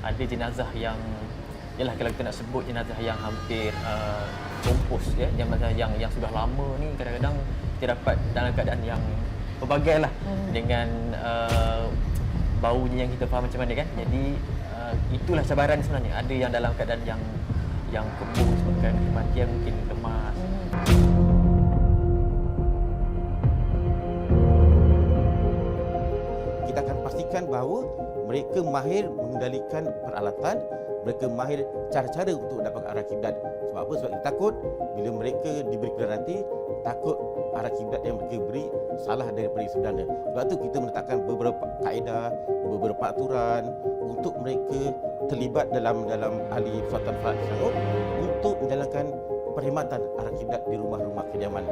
ada jenazah yang, yalah kalau kita nak sebut jenazah yang hampir kompos ya, jenazah yang sudah lama ni, kadang-kadang kita dapat dalam keadaan yang pelbagai lah, dengan baunya yang kita faham macam mana kan. Jadi itulah cabaran sebenarnya. Ada yang dalam keadaan yang kebun disebabkan kematian, mungkin lemas. Kita akan pastikan bahawa mereka mahir mengendalikan peralatan, mereka mahir cara-cara untuk mendapatkan arah kiblat. Sebab apa? Sebab kita takut bila mereka diberi kiblat nanti, takut arah kiblat yang mereka beri salah daripada sebenarnya. Sebab itu kita meletakkan beberapa kaedah, beberapa aturan untuk mereka terlibat dalam ahli suatan falak tersebut untuk menjalankan perkhidmatan arah kiblat di rumah-rumah kediaman.